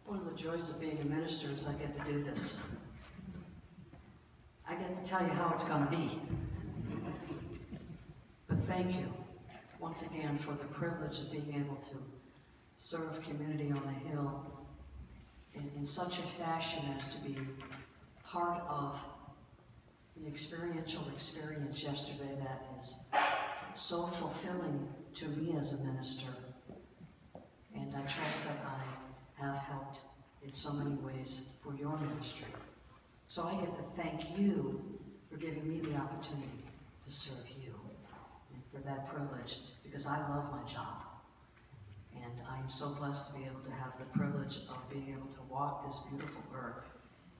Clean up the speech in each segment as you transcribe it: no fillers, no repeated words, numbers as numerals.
One of the joys of being a minister is I get to do this. I get to tell you how it's going to be. But thank you, once again, for the privilege of being able to serve community on the Hill in such a fashion as to be part of an experiential experience yesterday that is so fulfilling to me as a minister. And I trust that I have helped in so many ways for your ministry. So I get to thank you for giving me the opportunity to serve you, and for that privilege, because I love my job. And I'm so blessed to be able to have the privilege of being able to walk this beautiful earth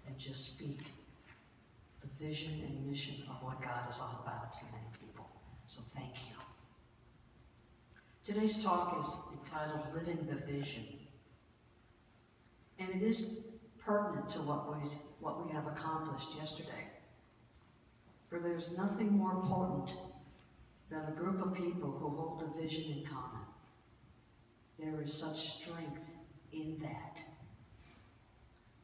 and just speak the vision and mission of what God is all about to many people. So thank you. Today's talk is entitled Living the Vision. And it is pertinent to what we have accomplished yesterday. For there's nothing more important than a group of people who hold a vision in common. There is such strength in that.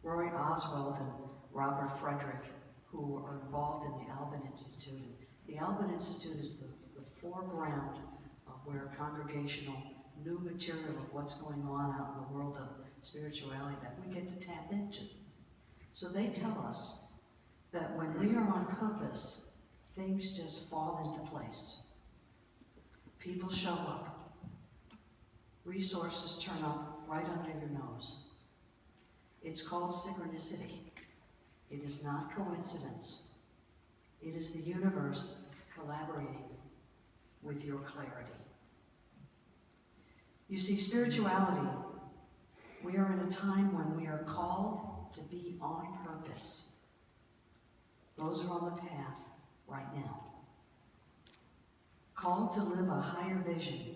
Roy Oswald and Robert Frederick, who are involved in the Alban Institute. The Alban Institute is the foreground of where congregational new material of what's going on out in the world of spirituality that we get to tap into. So they tell us that when we are on purpose, things just fall into place. People show up. Resources turn up right under your nose. It's called synchronicity. It is not coincidence. It is the universe collaborating with your clarity. You see, spirituality, we are in a time when we are called to be on purpose. Those are on the path right now. Called to live a higher vision,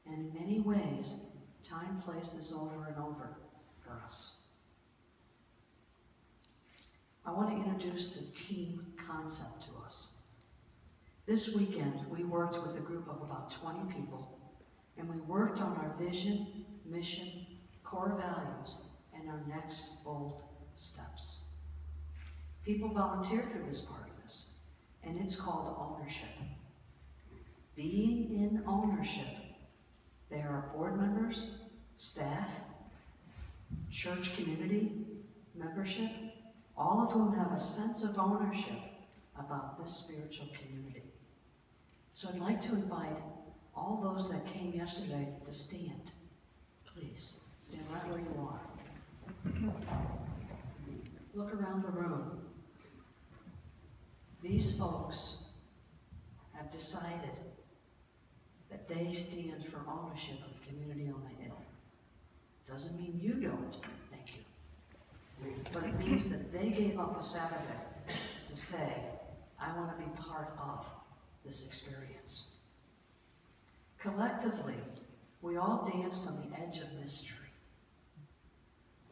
and in many ways, time plays this over and over for us. I want to introduce the team concept to us. This weekend, we worked with a group of about 20 people, and we worked on our vision, mission, core values, and our next bold steps. People volunteered for this part of this, and it's called ownership. Being in ownership. There are board members, staff, church community membership, all of whom have a sense of ownership about this spiritual community. So I'd like to invite all those that came yesterday to stand. Please, stand right where you are. Look around the room. These folks have decided that they stand for ownership of community on the Hill. Doesn't mean you don't, thank you. But it means that they gave up a Saturday to say, I want to be part of this experience. Collectively, we all danced on the edge of mystery.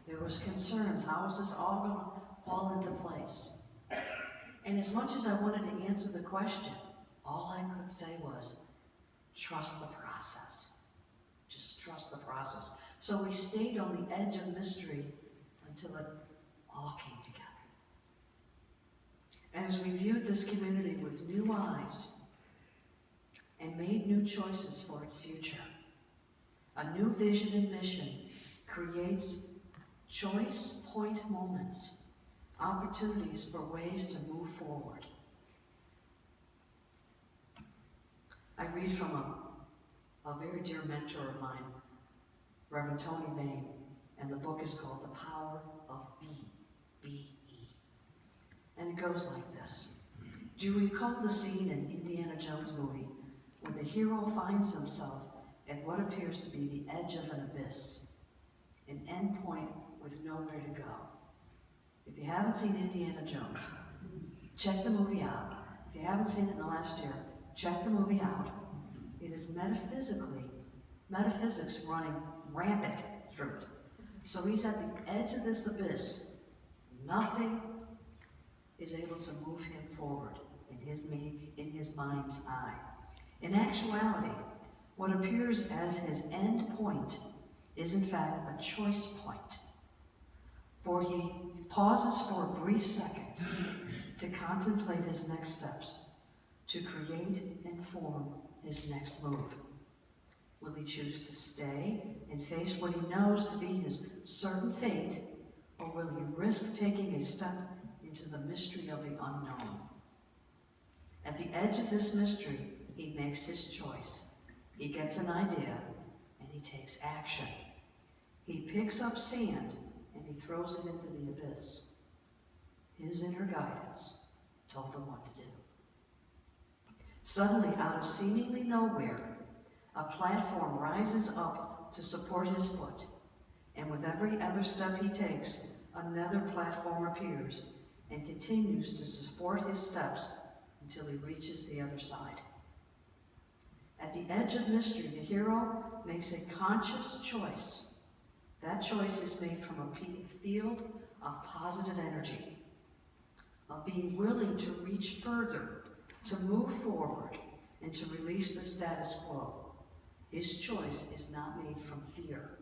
There was concerns, how is this all going to fall into place? And as much as I wanted to answer the question, all I could say was, trust the process. Just trust the process. So we stayed on the edge of mystery until it all came together. As we viewed this community with new eyes and made new choices for its future, a new vision and mission creates choice point moments, opportunities for ways to move forward. I read from a very dear mentor of mine, Reverend Tony Bain, and the book is called The Power of Be, B-E. And it goes like this. Do you recall the scene in Indiana Jones movie where the hero finds himself at what appears to be the edge of an abyss, an end point with nowhere to go? If you haven't seen Indiana Jones, check the movie out. If you haven't seen it in the last year, check the movie out. It is metaphysics running rampant through it. So he's at the edge of this abyss. Nothing is able to move him forward in his mind's eye. In actuality, what appears as his end point is in fact a choice point. for he pauses for a brief second to contemplate his next steps, to create and form his next move. Will he choose to stay and face what he knows to be his certain fate, or will he risk taking a step into the mystery of the unknown? At the edge of this mystery, he makes his choice. He gets an idea, and he takes action. He picks up sand, and he throws it into the abyss. His inner guidance told him what to do. Suddenly, out of seemingly nowhere, a platform rises up to support his foot, and with every other step he takes, another platform appears and continues to support his steps until he reaches the other side. At the edge of mystery, the hero makes a conscious choice. That choice is made from a field of positive energy, of being willing to reach further, to move forward, and to release the status quo. His choice is not made from fear.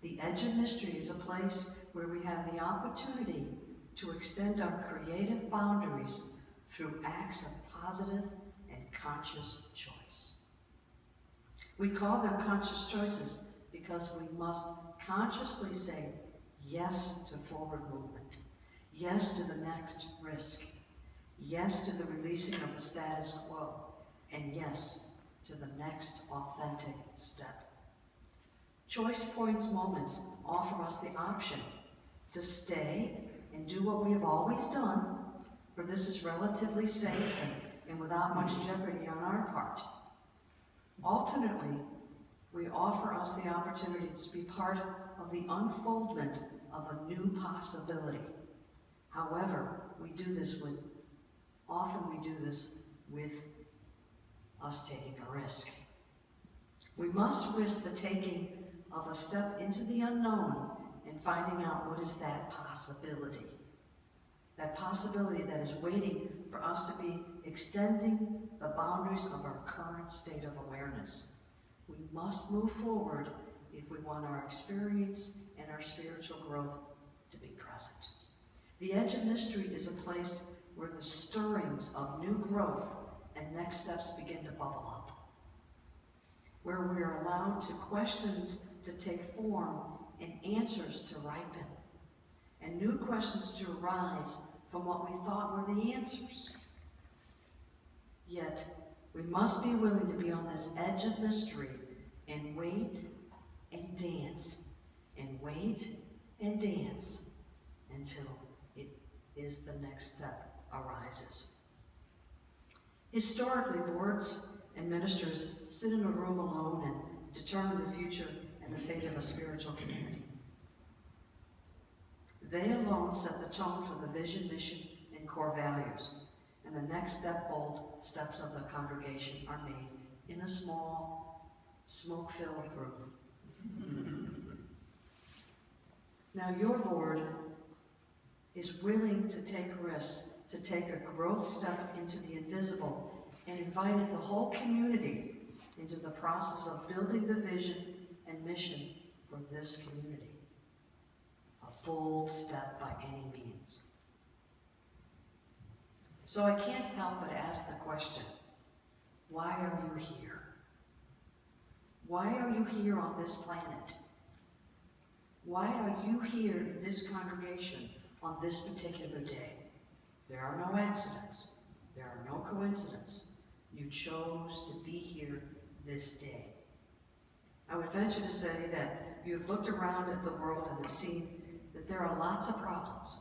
The edge of mystery is a place where we have the opportunity to extend our creative boundaries through acts of positive and conscious choice. We call them conscious choices because we must consciously say yes to forward movement, yes to the next risk, yes to the releasing of the status quo, and yes to the next authentic step. Choice points moments offer us the option to stay and do what we have always done, for this is relatively safe and without much jeopardy on our part. Alternately, we offer us the opportunity to be part of the unfoldment of a new possibility. However, often we do this with us taking a risk. We must risk the taking of a step into the unknown and finding out what is that possibility. That possibility that is waiting for us to be extending the boundaries of our current state of awareness. We must move forward if we want our experience and our spiritual growth to be present. The edge of mystery is a place where the stirrings of new growth and next steps begin to bubble up, where we are allowed to questions to take form and answers to ripen, and new questions to arise from what we thought were the answers. Yet, we must be willing to be on this edge of mystery and wait and dance, and wait and dance until it is the next step arises. Historically, boards and ministers sit in a room alone and determine the future and the fate of a spiritual community. They alone set the tone for the vision, mission, and core values, and the next bold steps of the congregation are made in a small, smoke-filled room. Now your board is willing to take risks, to take a growth step into the invisible, and invited the whole community into the process of building the vision and mission for this community. A bold step by any means. So I can't help but ask the question, why are you here? Why are you here on this planet? Why are you here in this congregation on this particular day? There are no accidents. There are no coincidences. You chose to be here this day. I would venture to say that you have looked around at the world and have seen that there are lots of problems,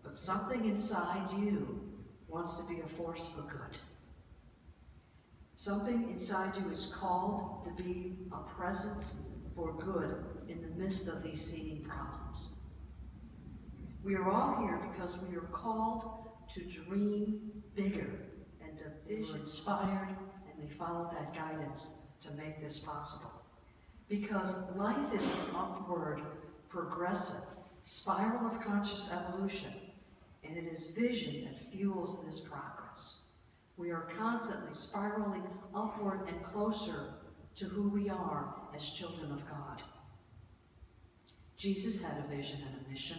but something inside you wants to be a force for good. Something inside you is called to be a presence for good in the midst of these seeming problems. We are all here because we are called to dream bigger and to vision inspired, and they followed that guidance to make this possible. Because life is an upward, progressive spiral of conscious evolution, and it is vision that fuels this progress. We are constantly spiraling upward and closer to who we are as children of God. Jesus had a vision and a mission.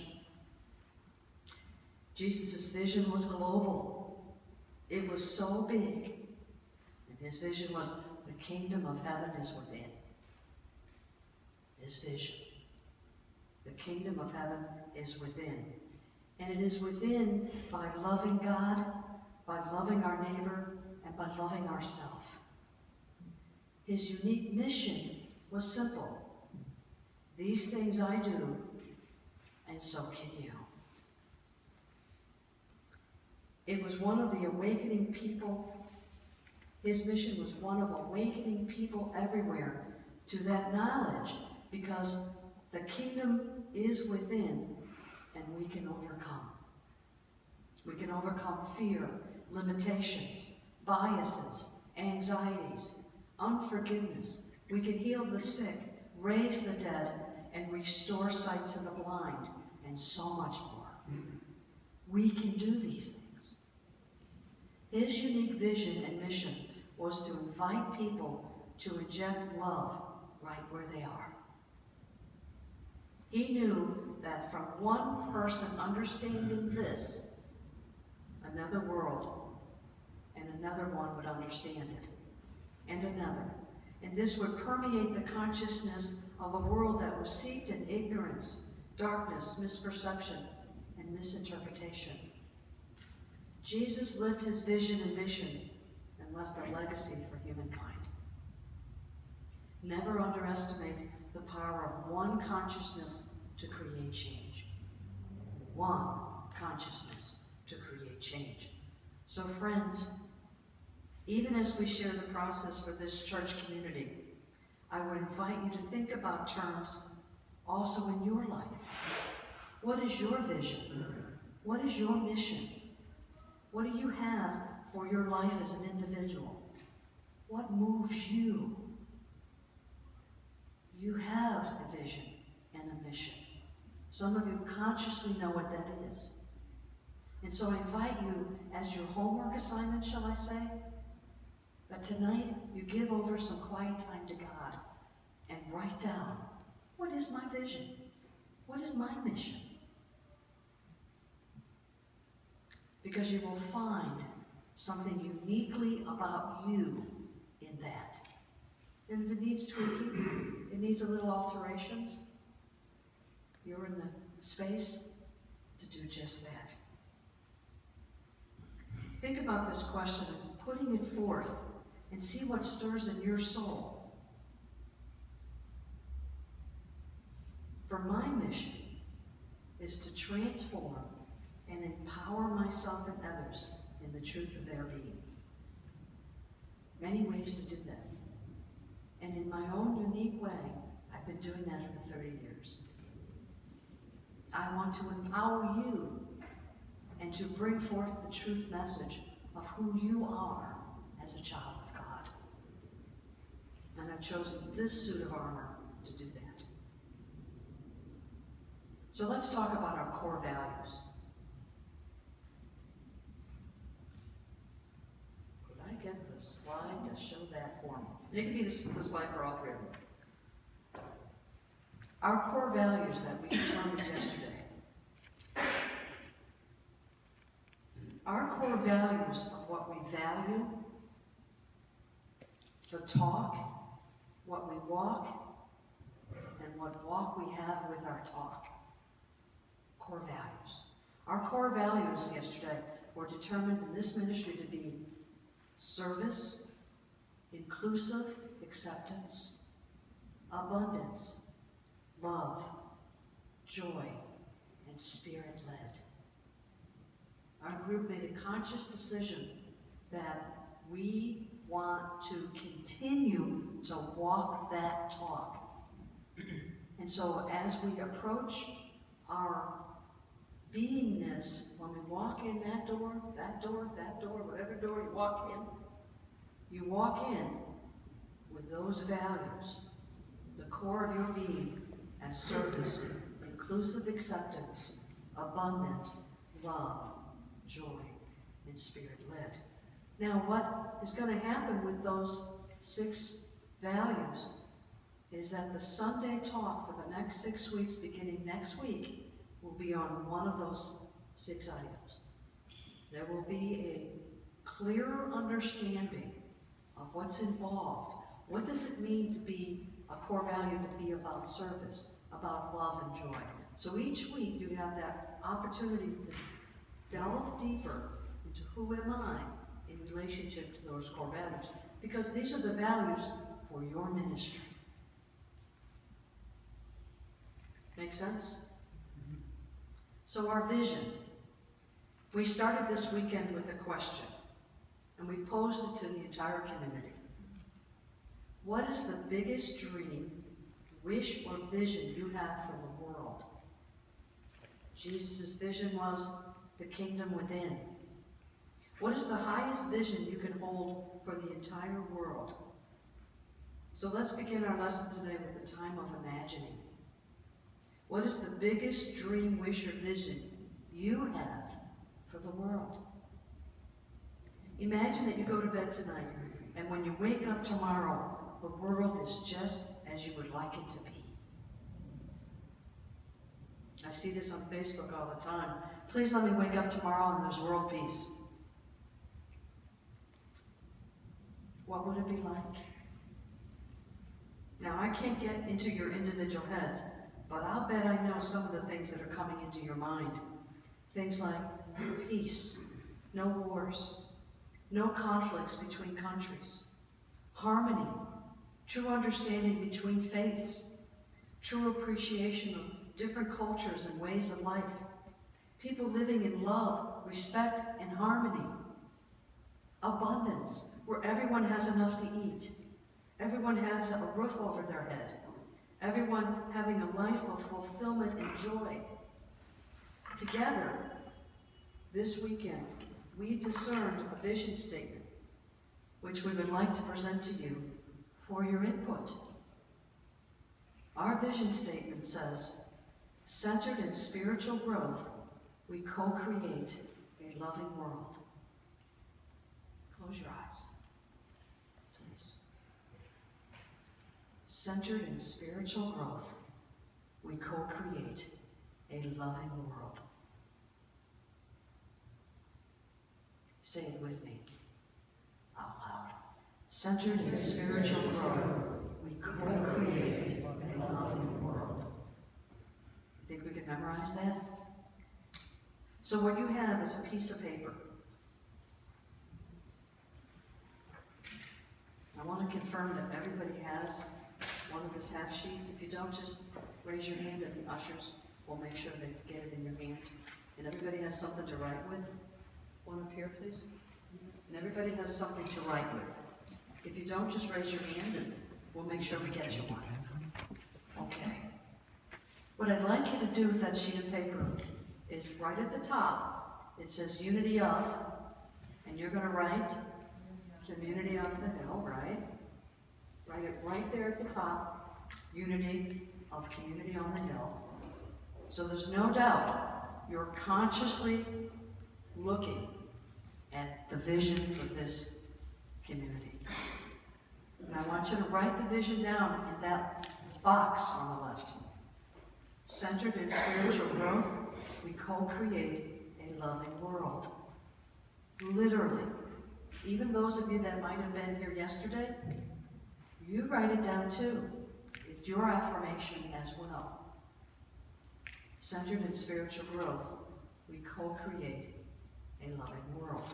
Jesus' vision was global. It was so big. And his vision was, the kingdom of heaven is within. His vision. The kingdom of heaven is within. And it is within by loving God, by loving our neighbor, and by loving ourselves. His unique mission was simple. These things I do, and so can you. It was one of the awakening people. His mission was one of awakening people everywhere to that knowledge, because the kingdom is within, and we can overcome. We can overcome fear, limitations, biases, anxieties, unforgiveness. We can heal the sick, raise the dead, and restore sight to the blind, and so much more. We can do these things. His unique vision and mission was to invite people to inject love right where they are. He knew that from one person understanding this, another world and another one would understand it, and another. And this would permeate the consciousness of a world that was steeped in ignorance, darkness, misperception, and misinterpretation. Jesus lived his vision and mission and left a legacy for humankind. Never underestimate the power of one consciousness to create change. One consciousness to create change. So friends, even as we share the process for this church community, I would invite you to think about terms also in your life. What is your vision? What is your mission? What do you have for your life as an individual? What moves you? You have a vision and a mission. Some of you consciously know what that is. And so I invite you, as your homework assignment, shall I say, that tonight you give over some quiet time to God and write down, what is my vision? What is my mission? Because you will find something uniquely about you in that. And if it needs tweaking, it needs a little alterations, you're in the space to do just that. Think about this question and putting it forth and see what stirs in your soul. For my mission is to transform and empower myself and others in the truth of their being. Many ways to do that. And in my own unique way, I've been doing that for 30 years. I want to empower you and to bring forth the truth message of who you are as a child of God. And I've chosen this suit of armor to do that. So let's talk about our core values. Could I get the slide to show that for me? It can be the slide for all three of them. Our core values that we determined yesterday. Our core values of what we value, the talk, what we walk, and what walk we have with our talk. Core values. Our core values yesterday were determined in this ministry to be service, inclusive acceptance, abundance, love, joy, and spirit-led. Our group made a conscious decision that we want to continue to walk that talk. And so as we approach our beingness, when we walk in that door, whatever door you walk in with those values, the core of your being as service, inclusive acceptance, abundance, love, joy, and spirit-led. Now, what is going to happen with those 6 values is that the Sunday talk for the next 6 weeks, beginning next week, will be on one of those 6 items. There will be a clearer understanding of what's involved. What does it mean to be a core value, to be about service, about love and joy? So each week you have that opportunity to delve deeper into who am I in relationship to those core values, because these are the values for your ministry. Make sense? So our vision. We started this weekend with a question, and we posed it to the entire community. What is the biggest dream, wish, or vision you have for the world? Jesus' vision was the kingdom within. What is the highest vision you can hold for the entire world? So let's begin our lesson today with a time of imagining. What is the biggest dream, wish, or vision you have for the world? Imagine that you go to bed tonight, and when you wake up tomorrow, the world is just as you would like it to be. I see this on Facebook all the time. Please let me wake up tomorrow and there's world peace. What would it be like? Now, I can't get into your individual heads, but I'll bet I know some of the things that are coming into your mind. Things like peace, no wars, no conflicts between countries, harmony, true understanding between faiths, true appreciation of different cultures and ways of life, people living in love, respect, and harmony, abundance, where everyone has enough to eat, everyone has a roof over their head, everyone having a life of fulfillment and joy. Together, this weekend, we discerned a vision statement, which we would like to present to you for your input. Our vision statement says, centered in spiritual growth, we co-create a loving world. Close your eyes, please. Centered in spiritual growth, we co-create a loving world. Say it with me out loud. Centered in spiritual growth, we co-create a loving world. Think we can memorize that? So what you have is a piece of paper. I want to confirm that everybody has one of these half sheets. If you don't, just raise your hand and the ushers will make sure they get it in your hand. And everybody has something to write with. One up here, please. And everybody has something to write with. If you don't, just raise your hand and we'll make sure we get you one. Okay. What I'd like you to do with that sheet of paper is right at the top, it says Unity of, and you're going to write Community of the Hill, right? Write it right there at the top, Unity of Community on the Hill. So there's no doubt you're consciously looking at the vision for this community. And I want you to write the vision down in that box on the left. Centered in spiritual growth, we co-create a loving world. Literally. Even those of you that might have been here yesterday, you write it down too. It's your affirmation as well. Centered in spiritual growth, we co-create a loving world.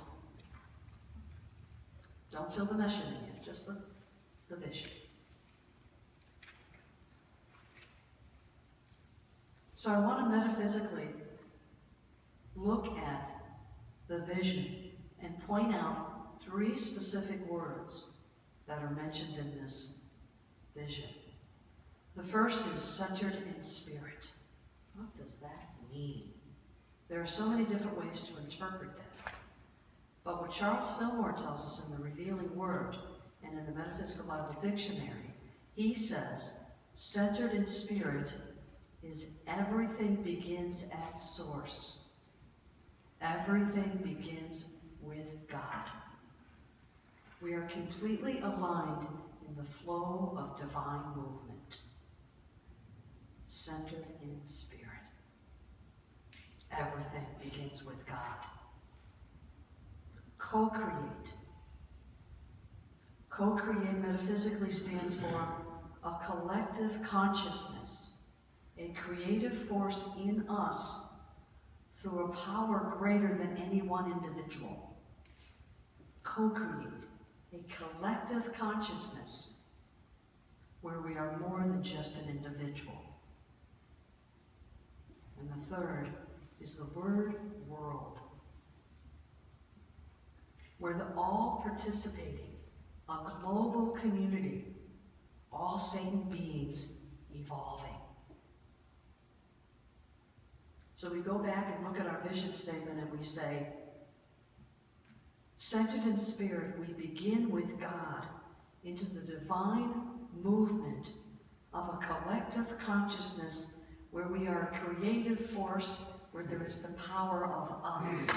Don't fill the mission in yet, just the vision. So I want to metaphysically look at the vision and point out 3 specific words that are mentioned in this vision. The first is centered in spirit. What does that mean? There are so many different ways to interpret that. But what Charles Fillmore tells us in the Revealing Word and in the Metaphysical Bible Dictionary, he says, centered in spirit is everything begins at source. Everything begins with God. We are completely aligned in the flow of divine movement. centered in spirit. Everything begins with God. Co-create. Co-create metaphysically stands for a collective consciousness, a creative force in us through a power greater than any one individual. Co-create, a collective consciousness where we are more than just an individual. And the third is the word world, where the all participating, a global community, all sane beings evolving. So we go back and look at our vision statement and we say, centered in spirit, we begin with God into the divine movement of a collective consciousness where we are a creative force, where there is the power of us.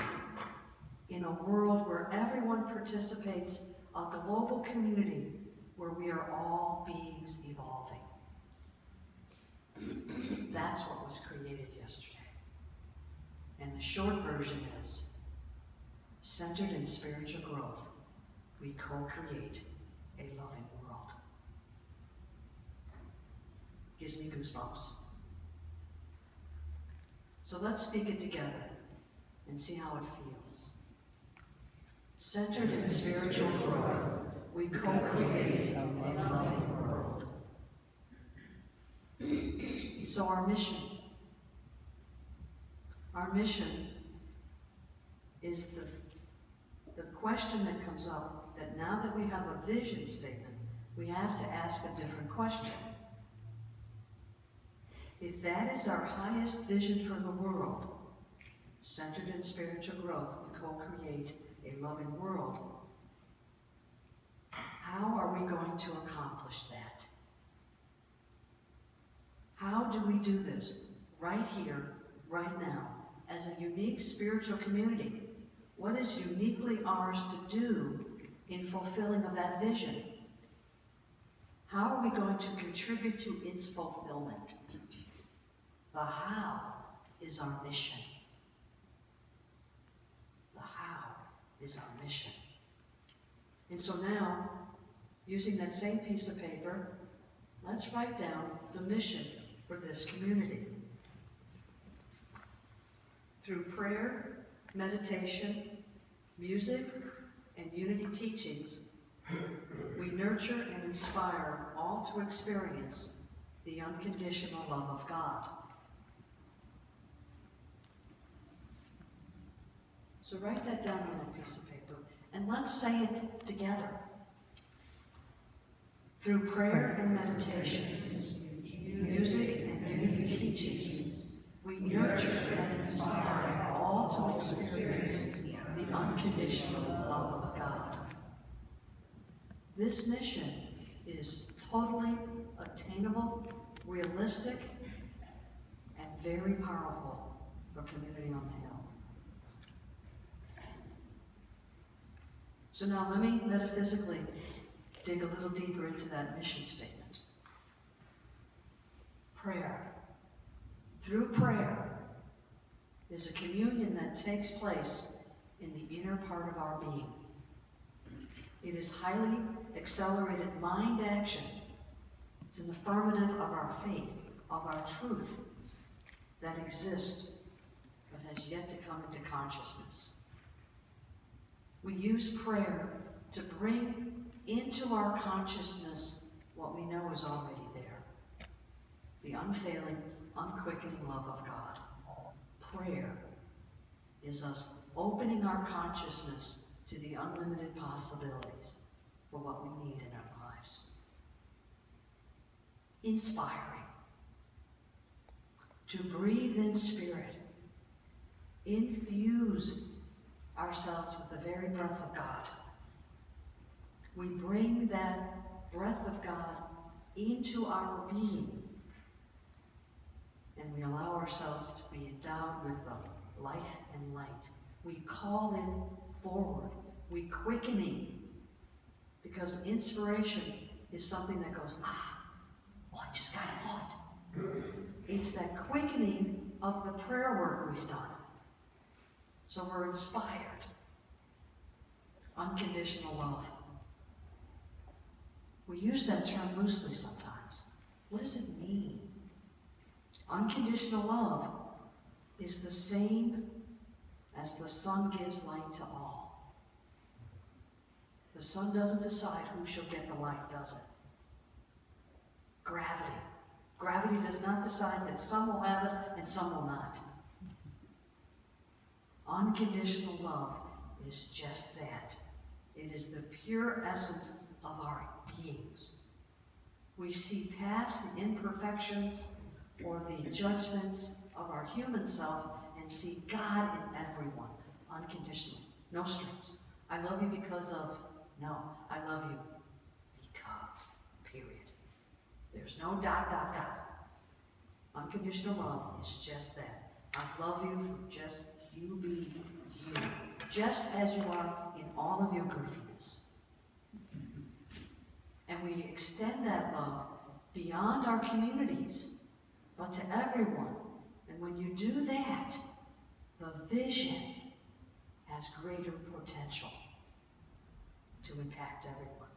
In a world where everyone participates, a global community where we are all beings evolving. That's what was created yesterday. And the short version is, centered in spiritual growth, we co-create a loving world. Gives me goosebumps. So let's speak it together and see how it feels. Centered in spiritual growth, we co-create a loving world. So our mission is the question that comes up, that now that we have a vision statement, we have to ask a different question. If that is our highest vision for the world, centered in spiritual growth, we co-create a loving world, how are we going to accomplish that? How do we do this right here, right now, as a unique spiritual community? What is uniquely ours to do in fulfilling of that vision? How are we going to contribute to its fulfillment? The how is our mission. The how is our mission. And so now, using that same piece of paper, let's write down the mission for this community. Through prayer, meditation, music, and unity teachings, we nurture and inspire all to experience the unconditional love of God. So write that down on that piece of paper, and let's say it together. Through prayer and meditation, music and unity teachings, we nurture and inspire all to experience the unconditional love of God. This mission is totally attainable, realistic, and very powerful for Community on the Hill. So now let me metaphysically dig a little deeper into that mission statement. Prayer. Through prayer is a communion that takes place in the inner part of our being. It is highly accelerated mind action. It's an affirmative of our faith, of our truth that exists but has yet to come into consciousness. We use prayer to bring into our consciousness what we know is already there. The unfailing, unquickening love of God. Prayer is us opening our consciousness to the unlimited possibilities for what we need in our lives. Inspiring. To breathe in spirit. Infuse ourselves with the very breath of God. We bring that breath of God into our being, and we allow ourselves to be endowed with the life and light. We call it forward. We quickening, because inspiration is something that goes, I just got a thought. It's that quickening of the prayer work we've done. So we're inspired. Unconditional love. We use that term loosely sometimes. What does it mean? Unconditional love is the same as the sun gives light to all. The sun doesn't decide who shall get the light, does it? Gravity. Gravity does not decide that some will have it and some will not. Unconditional love is just that. It is the pure essence of our beings. We see past the imperfections or the judgments of our human self and see God in everyone, unconditionally. No strings. I love you because of, no, I love you because, period. There's no dot, dot, dot. Unconditional love is just that. I love you for just you being you, just as you are in all of your goofiness. And we extend that love beyond our communities, but to everyone. And when you do that, the vision has greater potential to impact everyone.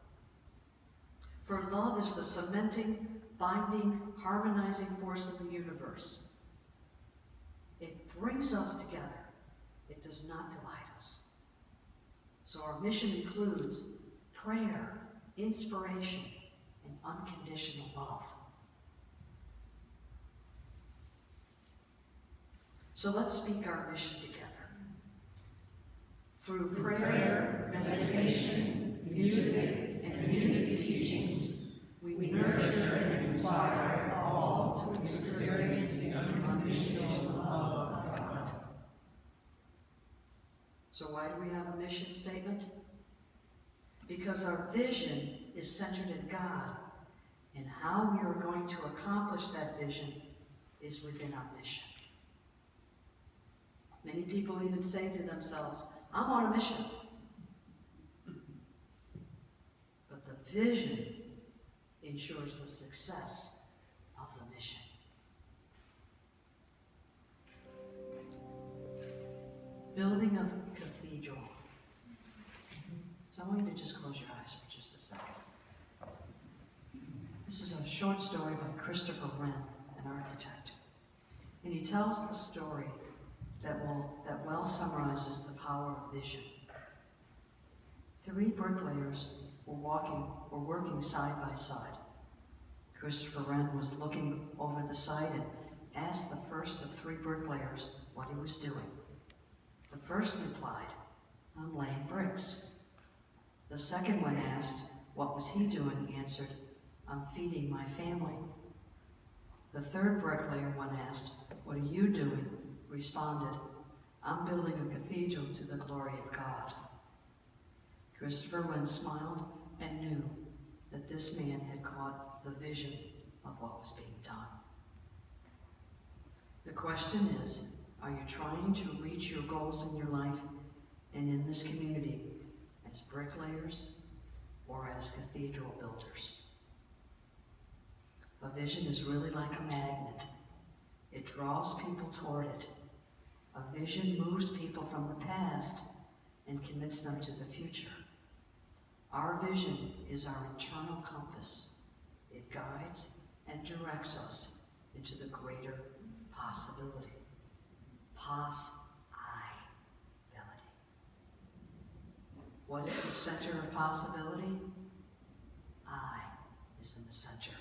For love is the cementing, binding, harmonizing force of the universe. It brings us together. It does not divide us. So our mission includes prayer, inspiration, and unconditional love. So let's speak our mission together. Through prayer, meditation, music, and community teachings, we nurture and inspire all to experience the unconditional love of God. So why do we have a mission statement? Because our vision is centered in God, and how we are going to accomplish that vision is within our mission. Many people even say to themselves, I'm on a mission. But the vision ensures the success of the mission. Building a cathedral. So I want you to just close your eyes for just a second. This is a short story by Christopher Wren, an architect. And he tells the story that well summarizes the power of vision. 3 bricklayers were working side by side. Christopher Wren was looking over the site and asked the first of 3 bricklayers what he was doing. The first replied, I'm laying bricks. The second one asked what was he doing, answered, I'm feeding my family. The third bricklayer, when asked, what are you doing, responded, I'm building a cathedral to the glory of God. Christopher Wren smiled and knew that this man had caught the vision of what was being done. The question is, are you trying to reach your goals in your life and in this community as bricklayers or as cathedral builders? A vision is really like a magnet. It draws people toward it. A vision moves people from the past and commits them to the future. Our vision is our internal compass. It guides and directs us into the greater possibility. Possibility. What is the center of possibility? I is in the center.